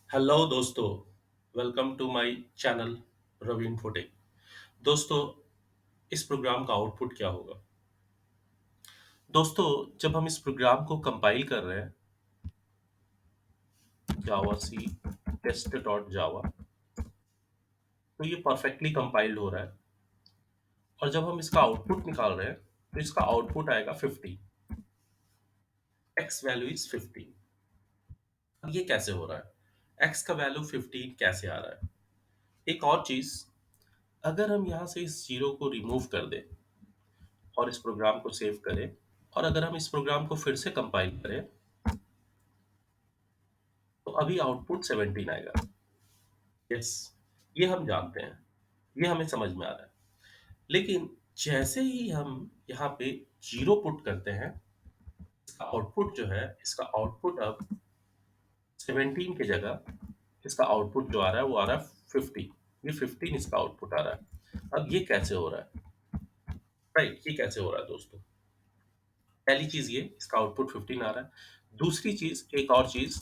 Hello दोस्तों, welcome to my channel रवीन फुटे। दोस्तों, इस प्रोग्राम का आउटपुट क्या होगा? दोस्तों, जब हम इस प्रोग्राम को कंपाइल कर रहे हैं, जावा सी टेस्ट डॉट जावा, तो ये परफेक्टली कंपाइल्ड हो रहा है। और जब हम इसका आउटपुट निकाल रहे हैं, तो इसका आउटपुट आएगा 50। X value is 15। अब ये कैसे हो रहा है? एक्स का वैल्यू 15 कैसे आ रहा है? एक और चीज, अगर हम यहाँ से इस जीरो को रिमूव कर दें और इस प्रोग्राम को सेव करें, और अगर हम इस प्रोग्राम को फिर से कंपाइल करें, तो अभी आउटपुट 17 आएगा। यस, ये हम जानते हैं, ये हमें समझ में आ रहा है। लेकिन जैसे ही हम यहाँ पे जीरो पुट करते हैं, इसका आउटपुट जो है, इसका आउटपुट अब 17 की जगह इसका आउटपुट जो आ रहा है वो आ रहा है 50। ये 15 इसका आउटपुट आ रहा है। अब ये कैसे हो रहा है? राइट, ये कैसे हो रहा है दोस्तों? पहली चीज ये, इसका आउटपुट 15 आ रहा है। दूसरी चीज, एक और चीज,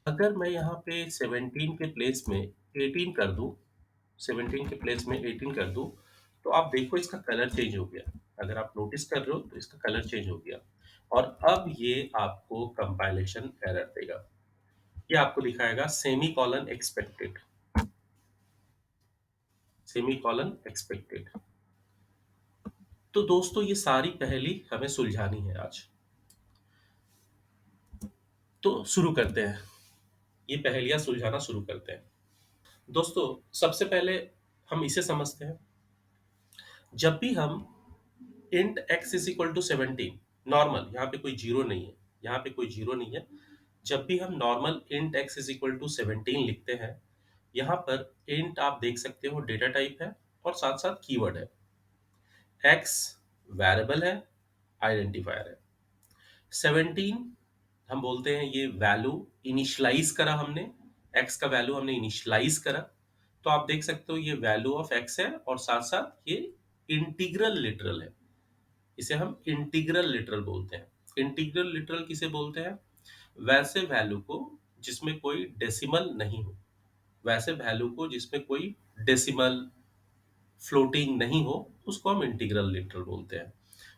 अगर मैं यहाँ पे 17 के प्लेस में 18 कर दूं, 17 के प्लेस में 18 कर दूं, तो आप देखो इसका कलर चेंज हो गया। अगर आप नोटिस कर रहे हो तो इसका कलर चेंज हो गया। और अब ये आपको कंपाइलेशन एरर देगा। ये आपको दिखाएगा semi colon expected, semi colon expected. तो दोस्तों, ये सारी पहेली हमें सुलझानी है आज। तो शुरू करते हैं, ये पहेलियां सुलझाना शुरू करते हैं। दोस्तों, सबसे पहले हम इसे समझते हैं। जब भी हम int x is equal to 17, normal, यहाँ पे कोई जीरो नहीं है, यहाँ पे कोई जीरो नहीं है। जब भी हम normal int x is equal to 17 लिखते हैं, यहाँ पर इंट आप देख सकते हो डेटा टाइप है और साथ साथ कीवर्ड है। x वेरिएबल है, आइडेंटिफायर है। 17 हम बोलते हैं ये वैल्यू इनिशियलाइज करा हमने, x का वैल्यू हमने इनिशियलाइज करा। तो आप देख सकते हो ये वैल्यू ऑफ x है और साथ साथ ये इंटीग्रल लिटरल है। इसे हम इंटीग्रल लिटरल बोलते हैं। इंटीग्रल लिटरल किसे बोलते हैं? वैसे वैल्यू को जिसमें कोई डेसिमल नहीं हो, वैसे वैल्यू को जिसमें कोई डेसिमल फ्लोटिंग नहीं हो, उसको हम इंटीग्रल लिटरल बोलते हैं।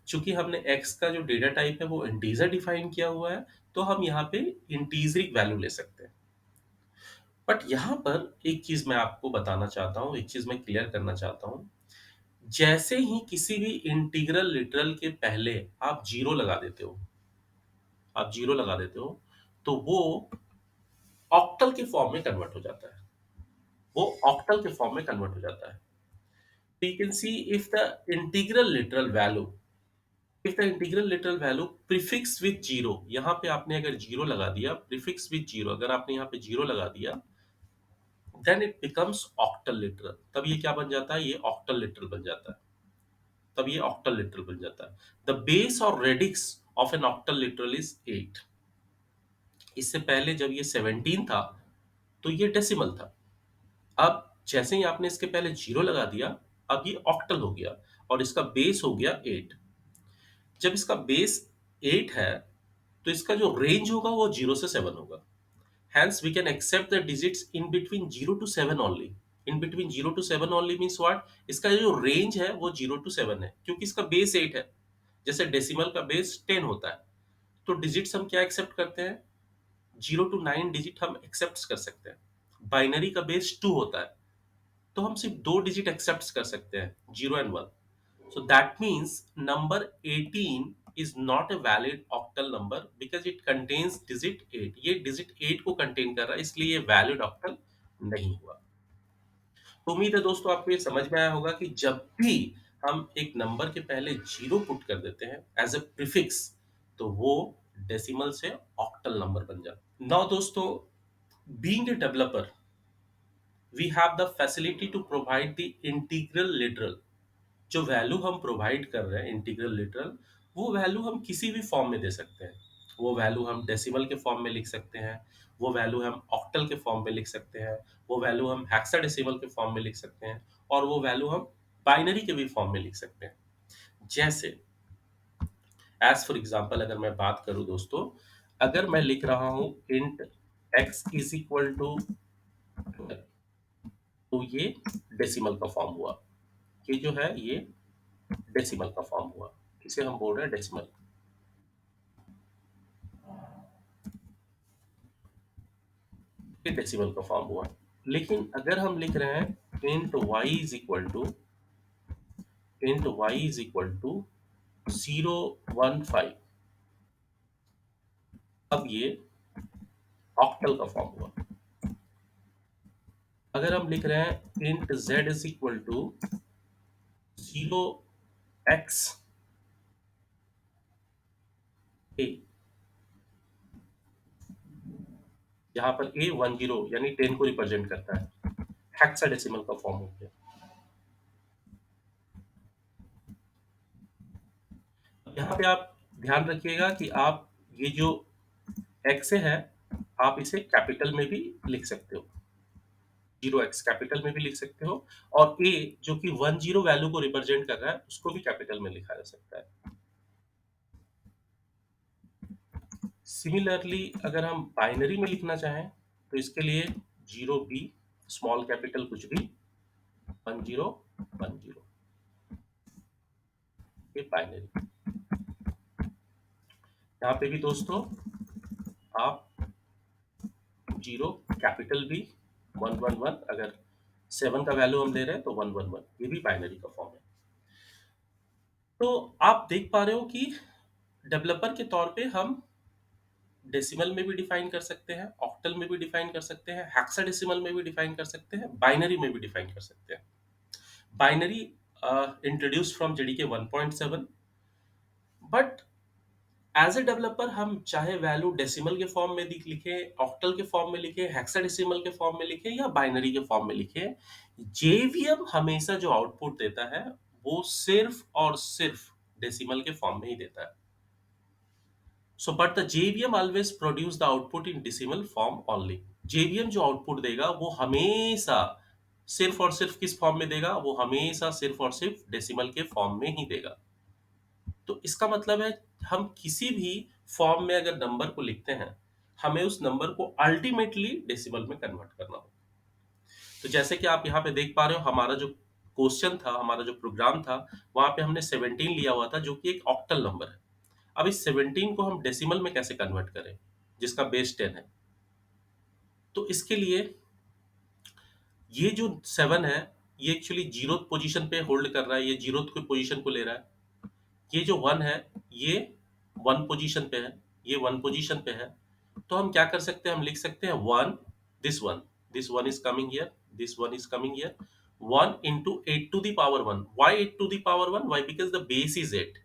चूंकि हमने x का जो डेटा टाइप है वो इंटीजर डिफाइन किया हुआ है, तो हम यहाँ पे इंटीजरिक वैल्यू ले सकते हैं। बट यहाँ पर एक चीज मैं आपको बताना चाहता हूँ, एक चीज मैं क्लियर करना चाहता हूँ। जैसे ही किसी भी इंटीग्रल लिटरल के पहले आप जीरो लगा देते हो, आप जीरो लगा देते हो, तो वो ऑक्टल के फॉर्म में कन्वर्ट हो जाता है। वो ऑक्टल के फॉर्म में कन्वर्ट हो जाता है। So you can see if the integral literal value, if the integral literal value prefix with zero, यहाँ पे आपने अगर जीरो लगा दिया, prefix with जीरो, अगर आपने यहाँ पे जीरो लगा दिया, then it becomes octal literal। तब ये क्या बन जाता है? ये octal literal बन जाता है। तब ये octal literal बन जाता है। The base or radix of an octal literal is 8। इससे पहले जब ये 17 था, तो ये डेसिमल था। अब जैसे ही आपने इसके पहले जीरो लगा दिया, अब ये ऑक्टल हो गया और इसका बेस हो गया 8। जब इसका बेस 8 है, तो इसका जो रेंज होगा वो 0 से 7 होगा। Hence we can accept the digits in between 0 to 7 only। In between 0 to 7 only means what? इसका जो रेंज है वो 0 to 7 है, क्योंकि इसका बेस 8 है। जैसे डेसिमल का बेस 10 होता है, तो डिजिट्स हम क्या एक्सेप्ट करते हैं? 0 to 9 डिजिट हम एक्सेप्ट कर सकते हैं। बाइनरी का बेस 2 होता है, तो हम सिर्फ दो डिजिट एक्सेप्ट कर सकते हैं, 0 and 1। So that means number 18 is not a valid octal number because it contains digit 8। ये digit 8 को contain कर रहा है, इसलिए ये valid octal नहीं हुआ। तो उम्मीद है दोस्तों आपको ये समझ में आया होगा कि जब भी हम एक नंबर के पहले जीरो पुट कर देते हैं एज ए प्रीफिक्स, तो वो डेसिमल से ऑक्टल नंबर बन जाता है। नाउ दोस्तों, being a developer, we have the facility to provide the integral literal. जो वैल्यू हम प्रोवाइड कर रहे हैं इंटीग्रल लिटरल, वो वैल्यू हम किसी भी फॉर्म में दे सकते हैं। वो वैल्यू हम डेसिमल के फॉर्म में लिख सकते हैं, वो वैल्यू हम ऑक्टल के फॉर्म में लिख सकते हैं, वो वैल्यू हम हेक्साडेसिमल के फॉर्म में लिख सकते हैं, और वो वैल्यू हम बाइनरी के भी फॉर्म में लिख सकते हैं। जैसे एज फॉर एग्जाम्पल अगर मैं बात करूं दोस्तों, अगर मैं लिख रहा हूं int x is equal to, तो ये डेसिमल का फॉर्म हुआ। ये जो है ये डेसिमल का फॉर्म हुआ, इसे हम बोल रहे हैं डेसिमल। ये डेसिमल का फॉर्म हुआ। लेकिन अगर हम लिख रहे हैं int y is equal to 015, अब ये ऑक्टल का फॉर्म हुआ। अगर हम लिख रहे हैं int z is equal to 0x a, यहाँ पर a 10 यानी 10 को रिप्रेजेंट करता है, हेक्साडेसिमल का फॉर्म हो गया। यहाँ पे आप ध्यान रखिएगा कि आप ये जो x है आप इसे कैपिटल में भी लिख सकते हो, 0x कैपिटल में भी लिख सकते हो, और a जो कि 10 वैल्यू को रिप्रेजेंट कर रहा है उसको भी कैपिटल में लिखा जा सकता है। सिमिलरली अगर हम बाइनरी में लिखना चाहें तो इसके लिए 0b स्मॉल कैपिटल कुछ भी 1010, ये बाइनरी। यहाँ पे भी दोस्तों आप 0 कैपिटल भी 111, अगर 7 का वैल्यू हम ले रहे हैं तो 111, ये भी बाइनरी का फॉर्म है। तो आप देख पा रहे हो कि डेवलपर के तौर पे हम डेसिमल में भी डिफाइन कर सकते हैं, ऑक्टल में भी डिफाइन कर सकते हैं, हेक्साडेसिमल में भी डिफाइन कर सकते हैं, बाइनरी में भी डिफाइन कर सकते हैं। Binary introduce from JDK 1.7, but as a developer हम चाहे वैल्यू डेसिमल के फॉर्म में लिखें, ऑक्टल के फॉर्म में लिखें, हेक्साडेसिमल के फॉर्म में लिखें या बाइनरी के फॉर्म में लिखें, जेवीएम हमेशा जो आउटपुट देता है वो सिर्फ और सिर्फ डेसिमल के फॉर्म में ही देता है। So but the JVM always produce the output in decimal form only. JVM जो आउटपुट देगा वो हमेशा सिर्फ और सिर्फ किस फॉर्म में देगा, वो हमेशा सिर्फ और सिर्फ डेसिमल के फॉर्म में ही देगा। तो इसका मतलब है हम किसी भी फॉर्म में अगर नंबर को लिखते हैं हमें उस नंबर को अल्टीमेटली डेसिमल में कन्वर्ट करना होगा। तो जैसे कि आप यहाँ पे देख पा रहे हो, हमारा जो क्वेश्चन था, हमारा जो प्रोग्राम था, वहां पे हमने 17 लिया हुआ था जो कि एक ऑक्टल नंबर है। अब इस 17 को हम डेसिमल में कैसे कन्वर्ट करें जिसका बेस 10 है। तो इसके लिए ये जो 7 है ये एक्चुअली जीरो पोजीशन पे होल्ड कर रहा है, ये जीरो पोजीशन को ले रहा है। ये जो 1 है ये 1 पोजीशन पे है, ये 1 पोजीशन पे है। तो हम क्या कर सकते हैं, हम लिख सकते हैं 1, this one is coming here, this one is coming here, 1 into 8 to the power 1। Why 8 to the power 1? Why? Because the base is 8।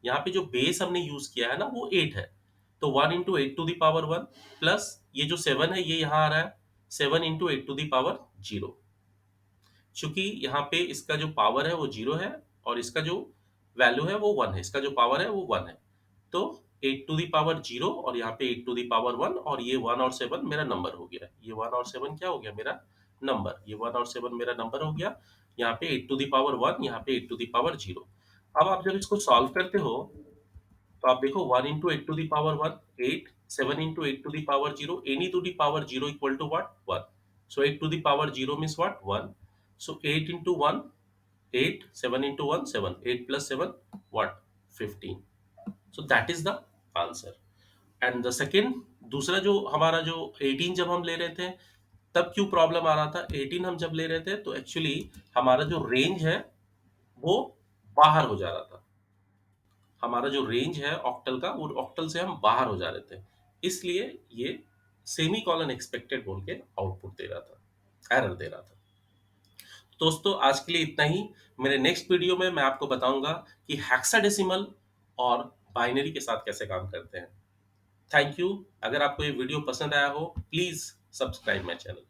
यहाँ पे जो बेस हमने यूज किया है ना वो 8 है, तो 1 into 8 to the power 1 plus ये जो 7 है ये यहाँ आ रहा है 7 into 8 to the power 0। चूंकि यहाँ पे इसका जो पावर है वो 0 है और इसका जो वैल्यू है वो 1 है, इसका जो पावर है वो 1 है, तो 8 टू दी पावर 0 और यहाँ पे 8 टू दी पावर 1, और ये 1 और 7 मेरा नंबर हो गया, ये 1 और 7 क्या हो गया मेरा नंबर, ये 1 और 7 मेरा नंबर हो गया। यहाँ पे 8 टू दी पावर 1, यहाँ पे 8 टू दी पावर 0। अब आप जब इसको सॉल्व करते हो तो आप देखो 1 into 8 to the power 1 8, 7 into 8 to the power 0, any to the power 0 equal to what, 1। So 8 to the power 0 means what, 1। So 8 into 1 8, 7 into 1 7, 8 plus 7 what, 15। So that is the answer। And the second, दूसरा जो हमारा जो 18 जब हम ले रहे थे तब क्यों प्रॉब्लम आ रहा था, 18 हम जब ले रहे थे तो एक्चुअली हमारा जो रेंज है वो बाहर हो जा रहा था, हमारा जो रेंज है ऑक्टल का वो ऑक्टल से हम बाहर हो जा रहे थे, इसलिए ये सेमी कॉलन एक्सपेक्टेड बोल के आउटपुट दे रहा था, एरर दे रहा था। दोस्तों आज के लिए इतना ही। मेरे नेक्स्ट वीडियो में मैं आपको बताऊंगा कि हेक्साडेसिमल और बाइनरी के साथ कैसे काम करते हैं। Thank you. अगर आपको ये वीडियो पसंद आया हो प्लीज सब्सक्राइब माय चैनल।